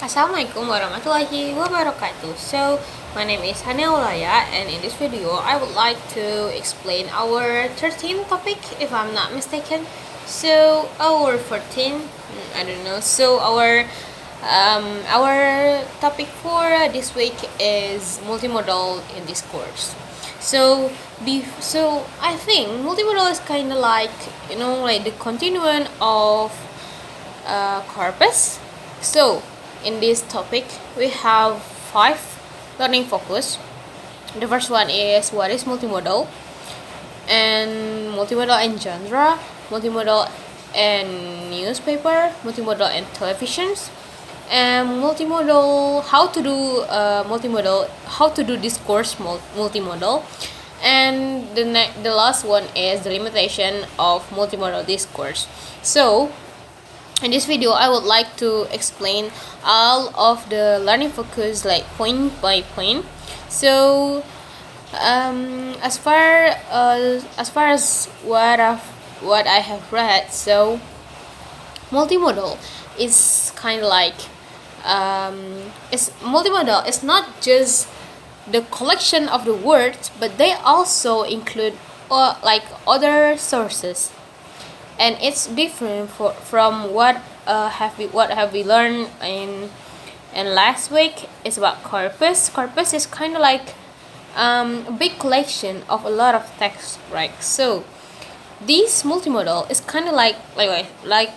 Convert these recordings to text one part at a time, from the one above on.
Assalamualaikum warahmatullahi wabarakatuh. So, my name is Haaniyah, and in this video, I would like to explain our 13th topic, if I'm not mistaken. So, our 14, I don't know. So, our topic for this week is multimodal in discourse. So, I think multimodal is kind of like like the continuum of corpus. So, in this topic, we have 5 learning focus. The first one is what is multimodal, and multimodal and genre, multimodal and newspaper, multimodal and televisions, and multimodal how to do multimodal, how to do discourse multimodal, and the last one is the limitation of multimodal discourse. So in this video, I would like to explain all of the learning focus like point by point. So, as far as what I have read, so multimodal is kind of like it's multimodal. It's not just the collection of the words, but they also include like other sources, and it's different from what have we learned in last week. It's about corpus. Corpus is kind of like a big collection of a lot of text, right? So this multimodal is kind of like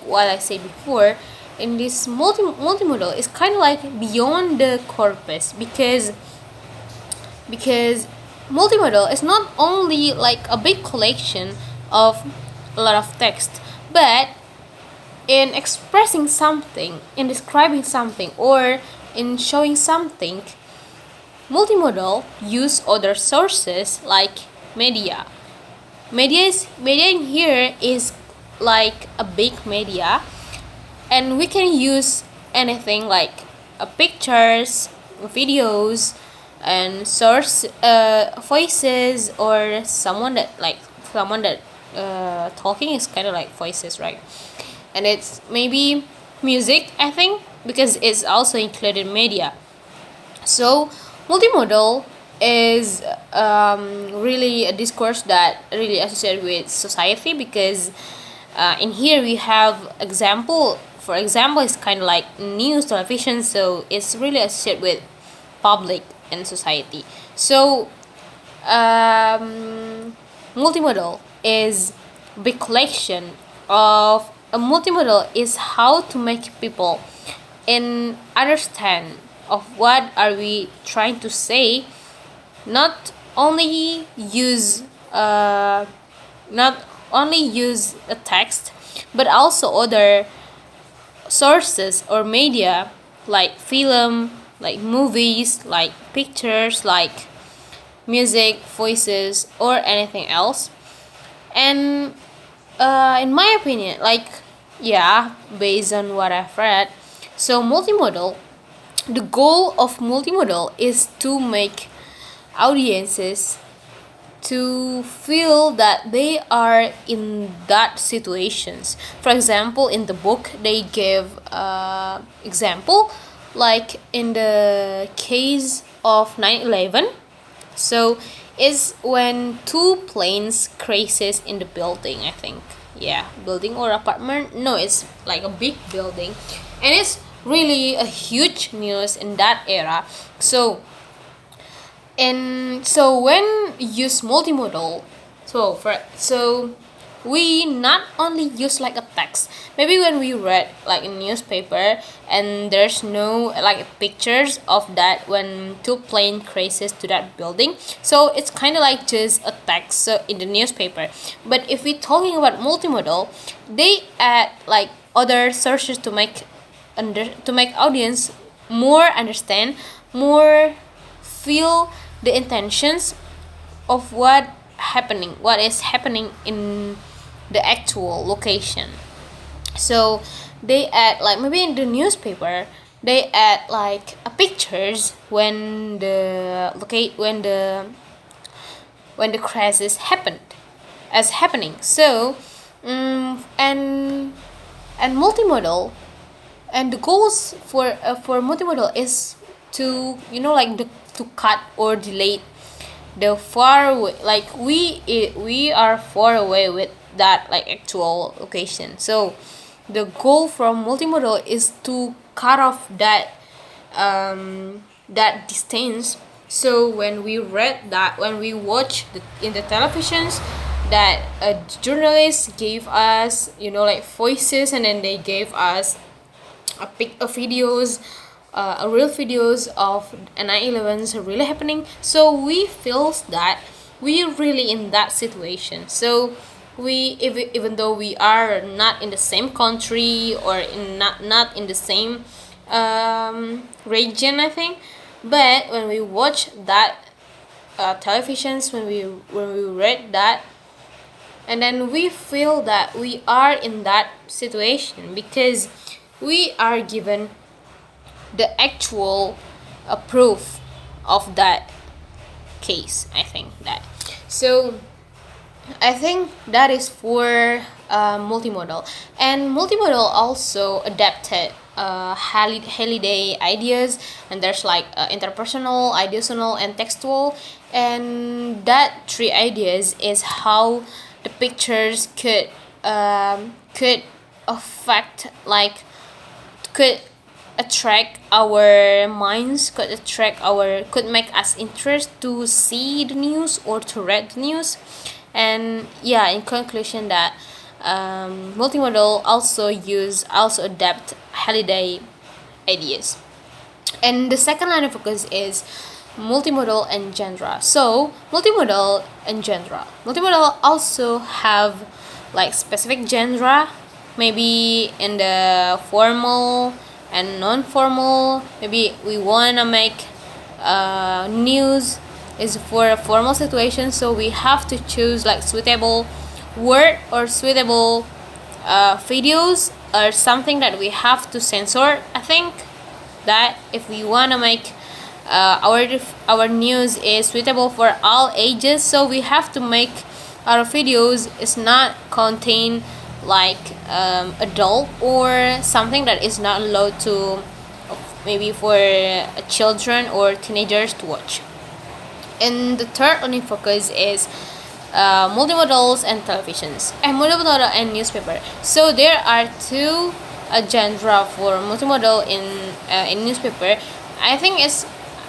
what I said before. In this multimodal is kind of like beyond the corpus, because multimodal is not only like a big collection of a lot of text, but in expressing something, in describing something, or in showing something, multimodal use other sources like media. Media in here is like a big media, and we can use anything like pictures, videos, and source voices, or someone that talking is kind of like voices, right? And it's maybe music, I think, because it's also included media. So multimodal is really a discourse that really associated with society, because in here we have example. For example, it's kind of like news, television, so it's really associated with public and society. So multimodal is big collection of a multimodal is how to make people in understand of what are we trying to say, not only use a text, but also other sources or media like film, like movies, like pictures, like music, voices, or anything else. And in my opinion, based on what I've read, so the goal of multimodal is to make audiences to feel that they are in that situations. For example, in the book they give example like in the case of 9/11. So is when two planes crashes in the building, I think. Yeah, building or apartment. No, it's like a big building, and it's really a huge news in that era. So when use multimodal, so we not only use like a text. Maybe when we read like a newspaper and there's no like pictures of that when two plane crashes to that building, so it's kind of like just a text, so in the newspaper. But if we're talking about multimodal, they add like other sources to make audience more understand, more feel the intentions of what is happening in the actual location. So they add like maybe in the newspaper they add like a pictures when the crisis happening. So and multimodal And the goals for multimodal is to to cut or delete the far away, like we are far away with that like actual location. So the goal from multimodal is to cut off that distance. So when we read that, when we watch in the televisions, that a journalist gave us like voices, and then they gave us a videos, a real videos of 9/11s really happening. So we feels that we really in that situation. So even though we are not in the same country, or not in the same region, I think, but when we watch that televisions, when we read that, and then we feel that we are in that situation, because we are given the actual proof of that case. I think that. So I think that is for multimodal. And multimodal also adapted holiday ideas, and there's like interpersonal, ideational, and textual. And that three ideas is how the pictures could affect, like could attract our minds, could make us interest to see the news or to read the news. And yeah, in conclusion, that multimodal also adapt holiday ideas. And the second line of focus is multimodal and genre. So multimodal also have like specific genre, maybe in the formal and non-formal. Maybe we want to make news is for a formal situation, so we have to choose like suitable word or suitable videos, or something that we have to censor. I think that if we want to make our news is suitable for all ages, so we have to make our videos is not contain like adult or something that is not allowed to, maybe for children or teenagers to watch. And the third only focus is multimodals and televisions, and multimodal and newspaper. So there are two genre for multimodal in newspaper. I think it's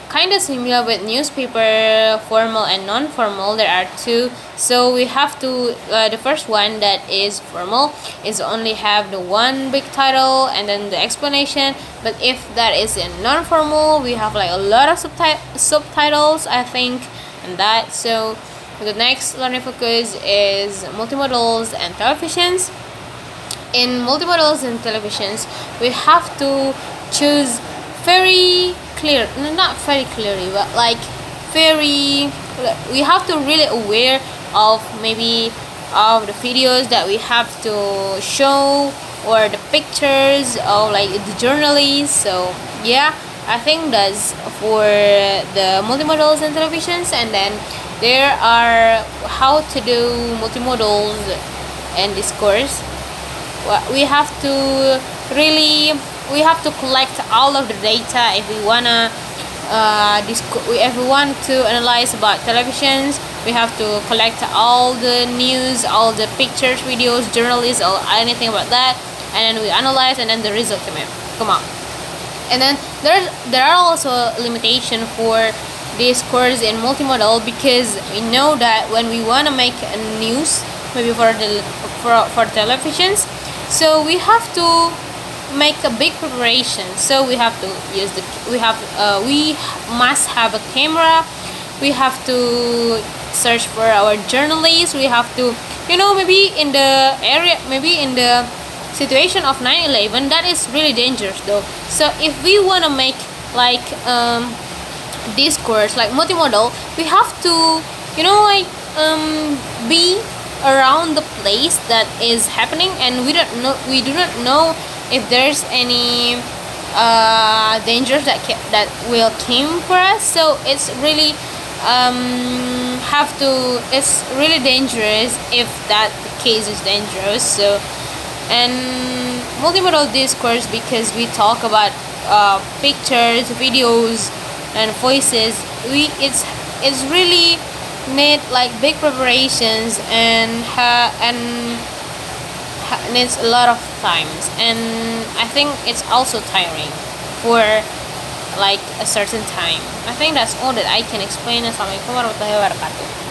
kind of similar with newspaper, formal and non-formal. There are two. So we have to the first one, that is formal, is only have the one big title and then the explanation. But if that is in non-formal, we have like a lot of subtitles, I think, and that. So the next learning focus is multimodals and televisions. In multimodals and televisions, we have to choose very clear, not very clearly, but like very, we have to really aware of maybe of the videos that we have to show, or the pictures of like the journalists. So yeah, I think that's for the multimodals and televisions. And then there are how to do multimodals and discourse. We have to collect all of the data if we wanna if we want to analyze about televisions. We have to collect all the news, all the pictures, videos, journalists, or anything about that, and then we analyze, and then the result come out. And then there are also limitation for this course in multimodal, because we know that when we want to make a news, maybe for televisions, so we have to make a big preparation. So we have to use we must have a camera. We have to search for our journalists. We have to, maybe in the area, maybe in the situation of 9/11, that is really dangerous though. So if we want to make like discourse like multimodal, we have to be around the place that is happening, and we do not know if there's any dangers that will come for us. So it's really it's really dangerous if that case is dangerous. So And multimodal discourse, because we talk about pictures, videos, and voices. It's really need like big preparations and needs a lot of times, and I think it's also tiring for like a certain time. I think that's all that I can explain. Assalamualaikum warahmatullahi wabarakatuh.